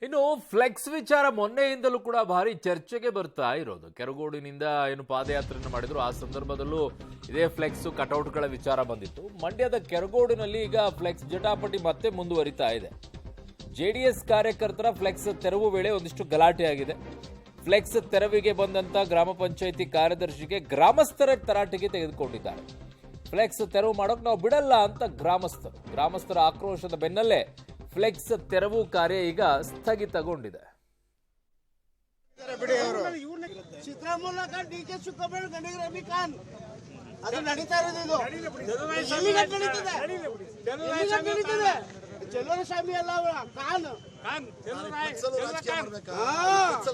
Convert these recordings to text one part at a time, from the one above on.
ಇನ್ನು ಫ್ಲೆಕ್ಸ್ ವಿಚಾರ ಮೊನ್ನೆಯಿಂದಲೂ ಕೂಡ ಭಾರಿ ಚರ್ಚೆಗೆ ಬರ್ತಾ ಇರೋದು. ಕೆರಗೋಡಿನಿಂದ ಏನು ಪಾದಯಾತ್ರೆಯನ್ನು ಮಾಡಿದ್ರು, ಆ ಸಂದರ್ಭದಲ್ಲೂ ಇದೇ ಫ್ಲೆಕ್ಸ್ ಕಟೌಟ್ಗಳ ವಿಚಾರ ಬಂದಿತ್ತು. ಮಂಡ್ಯದ ಕೆರಗೋಡಿನಲ್ಲಿ ಈಗ ಫ್ಲೆಕ್ಸ್ ಜಟಾಪಟಿ ಮತ್ತೆ ಮುಂದುವರಿತಾ ಇದೆ. ಜೆಡಿಎಸ್ ಕಾರ್ಯಕರ್ತರ ಫ್ಲೆಕ್ಸ್ ತೆರವು ವೇಳೆ ಒಂದಿಷ್ಟು ಗಲಾಟೆ ಆಗಿದೆ. ಫ್ಲೆಕ್ಸ್ ತೆರವಿಗೆ ಬಂದಂತ ಗ್ರಾಮ ಪಂಚಾಯಿತಿ ಕಾರ್ಯದರ್ಶಿಗೆ ಗ್ರಾಮಸ್ಥರ ತರಾಟೆಗೆ ತೆಗೆದುಕೊಂಡಿದ್ದಾರೆ. ಫ್ಲೆಕ್ಸ್ ತೆರವು ಮಾಡೋಕೆ ನಾವು ಬಿಡಲ್ಲ ಅಂತ ಗ್ರಾಮಸ್ಥರ ಆಕ್ರೋಶದ ಬೆನ್ನಲ್ಲೇ ಫ್ಲೆಕ್ಸ್ ತೆರವು ಕಾರ್ಯ ಈಗ ಸ್ಥಗಿತಗೊಂಡಿದೆ.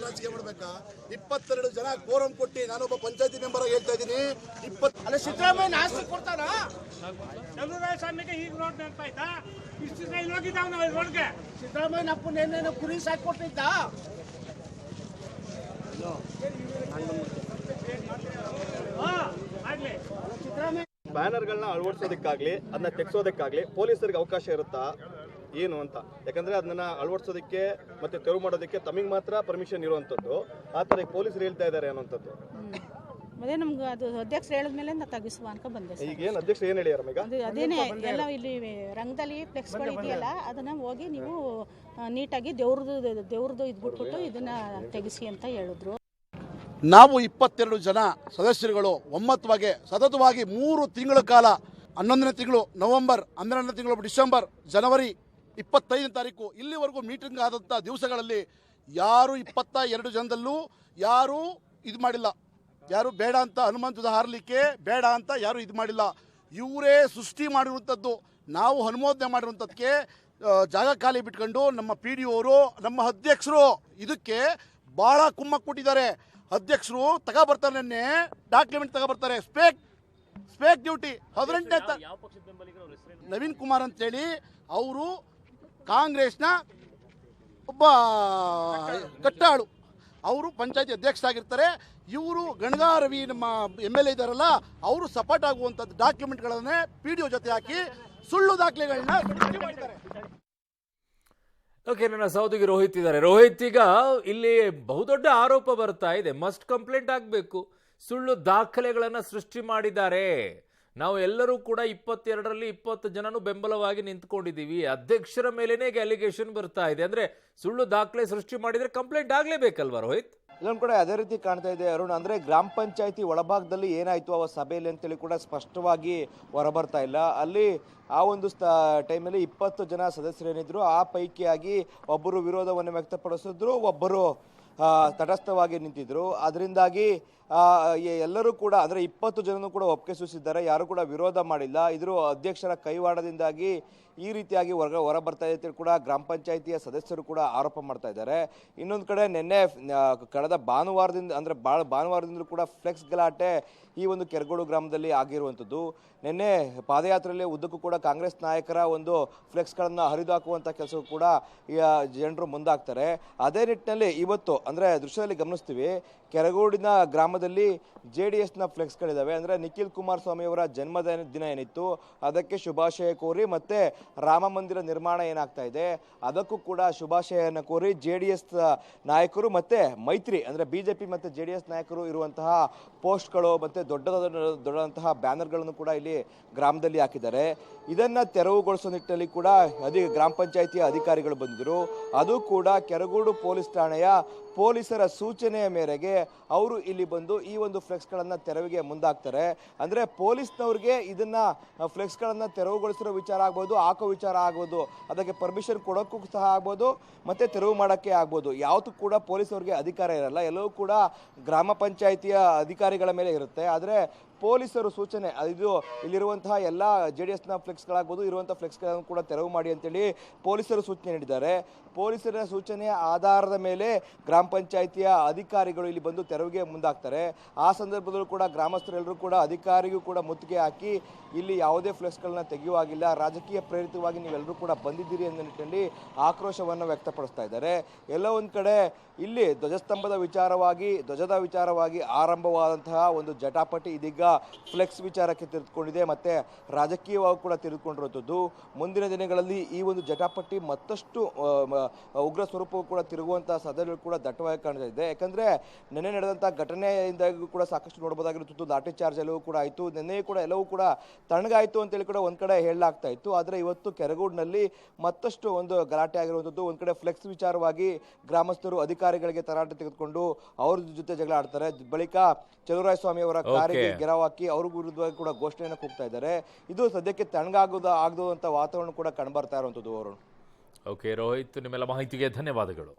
ರಾಜಕೀಯ ಮಾಡಬೇಕಾ? 22 ಜನ ಕೋರಂ ಕೊಟ್ಟಿ ನಾನೊಬ್ಬ ಪಂಚಾಯತಿ ಮೆಂಬರ್ ಆಗಿ ಹೇಳ್ತಾ ಇದ್ದೀನಿ. ಅಲ್ಲ ಸಿದ್ದರಾಮಯ್ಯ ನಾಸ್ತಿ ಕೊಡ್ತಾರ? ಸಿದ್ದರಾಮಯ್ಯ ಅಪ್ಪನ ಏನೇನೋ ಕುರಿ ಸಾಕಿ ಕೊಟ್ಟಿದ್ದ. ಬ್ಯಾನರ್ಗಳನ್ನ ಅಳವಡಿಸೋದಕ್ಕಾಗ್ಲಿ ಅದನ್ನ ತೆಗೆಸೋದಕ್ಕಾಗ್ಲಿ ಪೊಲೀಸರಿಗೆ ಅವಕಾಶ ಇರುತ್ತಾ ಏನು ಅಂತ? ಯಾಕಂದ್ರೆ ಅದನ್ನ ಅಳವಡಿಸೋದಕ್ಕೆ ಮತ್ತೆ ತೆರವು ಮಾಡೋದಕ್ಕೆ ತಮಗೆ ಮಾತ್ರ ಪರ್ಮಿಷನ್ ಇರುವಂತದ್ದು. ಆ ತರ ಪೊಲೀಸರು ಹೇಳ್ತಾ ಇದ್ದಾರೆ ಅನ್ನೋಂಥದ್ದು. ಅದೇ ನಮ್ಗೆ ಅದು ಅಧ್ಯಕ್ಷರು ಹೇಳಿದ್ಮೇಲೆ ನಾವು ತೆಗಿಸುವ ಅನ್ಕೊ ಬಂದೆ. ಈಗ ಏನು ಅಧ್ಯಕ್ಷರು ಏನು ಹೇಳ್ಯಾರ? ಈಗ ಅದೇನೇ ಎಲ್ಲ ಇಲ್ಲಿ ರಂಗದಲ್ಲಿ ಫ್ಲೆಕ್ಸ್ಗಳು ಇದೆಯಲ್ಲ ಅದನ್ನ ಹೋಗಿ ನೀವು ನೀಟಾಗಿ ದೇವ್ರದ್ದು ಇದ್ಬಿಟ್ಬಿಟ್ಟು ಇದನ್ನ ತೆಗಿಸಿ ಅಂತ ಹೇಳಿದ್ರು. ನಾವು 22 ಜನ ಸದಸ್ಯರುಗಳು ಒಮ್ಮತವಾಗಿ ಸತತವಾಗಿ 3 ತಿಂಗಳ ಕಾಲ 11ನೇ ತಿಂಗಳು ನವೆಂಬರ್, 12ನೇ ತಿಂಗಳು ಡಿಸೆಂಬರ್, ಜನವರಿ 25ನೇ ತಾರೀಕು ಇಲ್ಲಿವರೆಗೂ ಮೀಟಿಂಗ್ ಆದಂಥ ದಿವಸಗಳಲ್ಲಿ ಯಾರು 22 ಜನದಲ್ಲೂ ಯಾರೂ ಇದು ಮಾಡಿಲ್ಲ. ಯಾರು ಬೇಡ ಅಂತ ಹನುಮಂತದ ಹಾರಲಿಕ್ಕೆ ಬೇಡ ಅಂತ ಯಾರು ಇದು ಮಾಡಿಲ್ಲ. ಇವರೇ ಸೃಷ್ಟಿ ಮಾಡಿರುವಂಥದ್ದು. ನಾವು ಅನುಮೋದನೆ ಮಾಡಿರುವಂಥದ್ದಕ್ಕೆ ಜಾಗ ಖಾಲಿ ಬಿಟ್ಕೊಂಡು ನಮ್ಮ PDO ಅವರು, ನಮ್ಮ ಅಧ್ಯಕ್ಷರು ಇದಕ್ಕೆ ಭಾಳ ಕುಮ್ಮಕ್ಕು ಕೊಟ್ಟಿದ್ದಾರೆ. ಅಧ್ಯಕ್ಷರು ತಗೊಬರ್ತಾರೆ, ನಿನ್ನೆ document ತಗೊಬರ್ತಾರೆ. Spake duty 18ನೇ Naveen Kumar ಅಂತೇಳಿ ಅವರು ಕಾಂಗ್ರೆಸ್ನ ಒಬ್ಬ ಕಟ್ಟಾಳು. ಅವರು ಪಂಚಾಯತಿ ಅಧ್ಯಕ್ಷರಾಗಿರ್ತಾರೆ. ಇವರು ಗಣಗಾರವಿ ನಮ್ಮ MLA ಇದ್ದಾರಲ್ಲ, ಅವರು ಸಪೋರ್ಟ್ ಆಗುವಂಥದ್ದು ಡಾಕ್ಯುಮೆಂಟ್ಗಳನ್ನೇ PDO ಜೊತೆ ಹಾಕಿ ಸುಳ್ಳು ದಾಖಲೆಗಳನ್ನ ಸೃಷ್ಟಿ ಮಾಡಿದ್ದಾರೆ. ಓಕೆ, ನನ್ನ ಸಹೋದರಿ ರೋಹಿತ್ ಇದ್ದಾರೆ. ರೋಹಿತ್, ಈಗ ಇಲ್ಲಿ ಬಹುದೊಡ್ಡ ಆರೋಪ ಬರ್ತಾ ಇದೆ, ಮಸ್ಟ್ ಕಂಪ್ಲೇಂಟ್ ಆಗಬೇಕು, ಸುಳ್ಳು ದಾಖಲೆಗಳನ್ನು ಸೃಷ್ಟಿ ಮಾಡಿದ್ದಾರೆ. ನಾವು ಎಲ್ಲರೂ ಕೂಡ 22ರಲ್ಲಿ 20 ಜನನು ಬೆಂಬಲವಾಗಿ ನಿಂತ್ಕೊಂಡಿದ್ದೀವಿ. ಅಧ್ಯಕ್ಷರ ಮೇಲೇನೆ ಅಲಿಗೇಷನ್ ಬರ್ತಾ ಇದೆ. ಅಂದ್ರೆ ಸುಳ್ಳು ದಾಖಲೆ ಸೃಷ್ಟಿ ಮಾಡಿದ್ರೆ ಕಂಪ್ಲೇಂಟ್ ಆಗ್ಲೇಬೇಕಲ್ವಾ ರೋಹಿತ್? ಇಲ್ಲೊಂದು ಕಡೆ ಅದೇ ರೀತಿ ಕಾಣ್ತಾ ಇದೆ ಅರುಣ್. ಅಂದರೆ ಗ್ರಾಮ ಪಂಚಾಯತಿ ಒಳಭಾಗದಲ್ಲಿ ಏನಾಯಿತು ಆ ಸಭೆಯಲ್ಲಿ ಅಂತೇಳಿ ಕೂಡ ಸ್ಪಷ್ಟವಾಗಿ ಹೊರಬರ್ತಾ ಇಲ್ಲ. ಅಲ್ಲಿ ಆ ಒಂದು ಟೈಮಲ್ಲಿ 20 ಜನ ಸದಸ್ಯರೇನಿದ್ರು, ಆ ಪೈಕಿಯಾಗಿ ಒಬ್ಬರು ವಿರೋಧವನ್ನು ವ್ಯಕ್ತಪಡಿಸಿದ್ರು, ಒಬ್ಬರು ತಟಸ್ಥವಾಗಿ ನಿಂತಿದ್ರು. ಅದರಿಂದಾಗಿ ಎಲ್ಲರೂ ಕೂಡ ಅಂದರೆ 20 ಜನನು ಕೂಡ ಒಪ್ಪಿಗೆ ಸೂಚಿಸಿದ್ದಾರೆ, ಯಾರು ಕೂಡ ವಿರೋಧ ಮಾಡಿಲ್ಲ. ಇದ್ರ ಅಧ್ಯಕ್ಷರ ಕೈವಾಡದಿಂದಾಗಿ ಈ ರೀತಿಯಾಗಿ ಹೊರ ಬರ್ತಾ ಇದೆ ಕೂಡ ಗ್ರಾಮ ಪಂಚಾಯಿತಿಯ ಸದಸ್ಯರು ಕೂಡ ಆರೋಪ ಮಾಡ್ತಾ ಇದ್ದಾರೆ. ಇನ್ನೊಂದು ಕಡೆ ನಿನ್ನೆ ಕಳೆದ ಭಾನುವಾರದಿಂದ ಅಂದರೆ ಭಾನುವಾರದಿಂದಲೂ ಕೂಡ ಫ್ಲೆಕ್ಸ್ ಗಲಾಟೆ ಈ ಒಂದು ಕೆರಗೋಡು ಗ್ರಾಮದಲ್ಲಿ ಆಗಿರುವಂಥದ್ದು. ನಿನ್ನೆ ಪಾದಯಾತ್ರೆಯಲ್ಲಿ ಉದ್ದಕ್ಕೂ ಕೂಡ ಕಾಂಗ್ರೆಸ್ ನಾಯಕರ ಒಂದು ಫ್ಲೆಕ್ಸ್ಗಳನ್ನು ಹರಿದು ಹಾಕುವಂಥ ಕೆಲಸಕ್ಕೂ ಕೂಡ ಜನರು ಮುಂದಾಗ್ತಾರೆ. ಅದೇ ನಿಟ್ಟಿನಲ್ಲಿ ಇವತ್ತು ಅಂದರೆ ದೃಶ್ಯದಲ್ಲಿ ಗಮನಿಸ್ತೀವಿ, ಕೆರಗೋಡಿನ ಗ್ರಾಮದಲ್ಲಿ JDSನ ಫ್ಲೆಕ್ಸ್ಗಳಿದ್ದಾವೆ. ಅಂದರೆ ನಿಖಿಲ್ ಕುಮಾರಸ್ವಾಮಿ ಅವರ ಜನ್ಮದಿನ ಏನಿತ್ತು ಅದಕ್ಕೆ ಶುಭಾಶಯ ಕೋರಿ, ಮತ್ತು ರಾಮ ಮಂದಿರ ನಿರ್ಮಾಣ ಏನಾಗ್ತಾ ಇದೆ ಅದಕ್ಕೂ ಕೂಡ ಶುಭಾಶಯನ ಕೋರಿ JDS ನಾಯಕರು ಮತ್ತು ಮೈತ್ರಿ ಅಂದರೆ BJP ಮತ್ತು JDS ನಾಯಕರು ಇರುವಂತಹ ಪೋಸ್ಟ್ಗಳು ಮತ್ತು ದೊಡ್ಡದಂತಹ ಬ್ಯಾನರ್ಗಳನ್ನು ಕೂಡ ಇಲ್ಲಿ ಗ್ರಾಮದಲ್ಲಿ ಹಾಕಿದ್ದಾರೆ. ಇದನ್ನು ತೆರವುಗೊಳಿಸೋ ನಿಟ್ಟಿನಲ್ಲಿ ಕೂಡ ಗ್ರಾಮ ಪಂಚಾಯಿತಿಯ ಅಧಿಕಾರಿಗಳು ಬಂದಿದ್ದರು. ಅದು ಕೂಡ ಕೆರಗೋಡು ಪೊಲೀಸ್ ಠಾಣೆಯ ಪೊಲೀಸರ ಸೂಚನೆಯ ಮೇರೆಗೆ ಅವರು ಇಲ್ಲಿ ಬಂದು ಈ ಒಂದು ಫ್ಲೆಕ್ಸ್ಗಳನ್ನು ತೆರವಿಗೆ ಮುಂದಾಗ್ತಾರೆ. ಅಂದರೆ ಪೊಲೀಸ್ನವ್ರಿಗೆ ಇದನ್ನು ಫ್ಲೆಕ್ಸ್ಗಳನ್ನು ತೆರವುಗೊಳಿಸಿರೋ ವಿಚಾರ ಆಗ್ಬೋದು, ಹಾಕೋ ವಿಚಾರ ಆಗ್ಬೋದು, ಅದಕ್ಕೆ ಪರ್ಮಿಷನ್ ಕೊಡೋಕ್ಕೂ ಸಹ ಆಗ್ಬೋದು, ಮತ್ತು ತೆರವು ಮಾಡೋಕ್ಕೆ ಆಗ್ಬೋದು. ಯಾವತ್ತೂ ಕೂಡ ಪೊಲೀಸವ್ರಿಗೆ ಅಧಿಕಾರ ಇರಲ್ಲ, ಎಲ್ಲವೂ ಕೂಡ ಗ್ರಾಮ ಪಂಚಾಯಿತಿಯ ಅಧಿಕಾರಿಗಳ ಮೇಲೆ ಇರುತ್ತೆ. ಆದರೆ ಪೊಲೀಸರು ಸೂಚನೆ, ಇದು ಇಲ್ಲಿರುವಂತಹ ಎಲ್ಲ JDSನ ಫ್ಲೆಕ್ಸ್ಗಳಾಗ್ಬೋದು, ಇರುವಂಥ ಫ್ಲೆಕ್ಸ್ಗಳನ್ನು ಕೂಡ ತೆರವು ಮಾಡಿ ಅಂತೇಳಿ ಪೊಲೀಸರು ಸೂಚನೆ ನೀಡಿದ್ದಾರೆ. ಪೊಲೀಸರ ಸೂಚನೆಯ ಆಧಾರದ ಮೇಲೆ ಗ್ರಾಮ ಪಂಚಾಯಿತಿಯ ಅಧಿಕಾರಿಗಳು ಇಲ್ಲಿ ಬಂದು ತೆರವಿಗೆ ಮುಂದಾಗ್ತಾರೆ. ಆ ಸಂದರ್ಭದಲ್ಲೂ ಕೂಡ ಗ್ರಾಮಸ್ಥರೆಲ್ಲರೂ ಕೂಡ ಅಧಿಕಾರಿಗೂ ಕೂಡ ಮುತ್ತಿಗೆ ಹಾಕಿ ಇಲ್ಲಿ ಯಾವುದೇ ಫ್ಲೆಕ್ಸ್ಗಳನ್ನ ತೆಗೆಯುವಾಗಿಲ್ಲ, ರಾಜಕೀಯ ಪ್ರೇರಿತವಾಗಿ ನೀವೆಲ್ಲರೂ ಕೂಡ ಬಂದಿದ್ದೀರಿ ಅನ್ನೋ ನಿಟ್ಟಿನಲ್ಲಿ ಆಕ್ರೋಶವನ್ನು ವ್ಯಕ್ತಪಡಿಸ್ತಾ ಇದ್ದಾರೆ. ಎಲ್ಲ ಒಂದು ಕಡೆ ಇಲ್ಲಿ ಧ್ವಜದ ವಿಚಾರವಾಗಿ ಆರಂಭವಾದಂತಹ ಒಂದು ಜಟಾಪಟಿ ಇದೀಗ ಫ್ಲೆಕ್ಸ್ ವಿಚಾರಕ್ಕೆ ತೆರೆದುಕೊಂಡಿದೆ ಮತ್ತೆ ರಾಜಕೀಯವಾಗಿ ಕೂಡ ತೆರೆದುಕೊಂಡಿರುವಂಥದ್ದು. ಮುಂದಿನ ದಿನಗಳಲ್ಲಿ ಈ ಒಂದು ಜಟಾಪಟಿ ಮತ್ತಷ್ಟು ಉಗ್ರ ಸ್ವರೂಪವು ಕೂಡ ತಿರುಗುವಂತಹ ಸಾಧ್ಯತೆಗಳು ಕೂಡ ದಟ್ಟವಾಗಿ ಕಾಣ್ತಾ ಇದೆ. ಯಾಕಂದ್ರೆ ನಿನ್ನೆ ನಡೆದಂತಹ ಘಟನೆಯಿಂದಾಗೂ ಕೂಡ ಸಾಕಷ್ಟು ನೋಡಬಹುದಾಗಿರುತ್ತದೆ. ಲಾಠಿ ಚಾರ್ಜ್ ಎಲ್ಲವೂ ಕೂಡ ಆಯಿತು, ನಿನ್ನೆ ಕೂಡ ಎಲ್ಲವೂ ಕೂಡ ತಣ್ಣಗಾಯಿತು ಅಂತೇಳಿ ಕೂಡ ಒಂದ್ ಕಡೆ ಹೇಳಲಾಗ್ತಾ ಇತ್ತು. ಆದ್ರೆ ಇವತ್ತು ಕೆರಗೋಡಿನಲ್ಲಿ ಮತ್ತಷ್ಟು ಒಂದು ಗಲಾಟೆ ಆಗಿರುವಂಥದ್ದು. ಒಂದ್ ಕಡೆ ಫ್ಲೆಕ್ಸ್ ವಿಚಾರವಾಗಿ ಗ್ರಾಮಸ್ಥರು ಅಧಿಕಾರಿಗಳಿಗೆ ತರಾಟೆ ತೆಗೆದುಕೊಂಡು ಅವ್ರ ಜೊತೆ ಜಗಳ ಆಡ್ತಾರೆ. ಬಳಿಕ ಚಲುವರಾಯಸ್ವಾಮಿ ಅವರ ಕಾರಿಗೆ ಗೆರವು ಹಾಕಿ ಅವ್ರ ವಿರುದ್ಧವಾಗಿ ಕೂಡ ಘೋಷಣೆಯನ್ನು ಕೂಗ್ತಾ ಇದ್ದಾರೆ. ಇದು ಸದ್ಯಕ್ಕೆ ತಣ್ಣಗಾಗದಂತ ವಾತಾವರಣ ಕೂಡ ಕಂಡುಬರ್ತಾ ಇರುವಂಥದ್ದು. ಅವರು ಓಕೆ ರೋಹಿತ್, ನಿಮ್ಮೆಲ್ಲ ಮಾಹಿತಿಗೆ ಧನ್ಯವಾದಗಳು.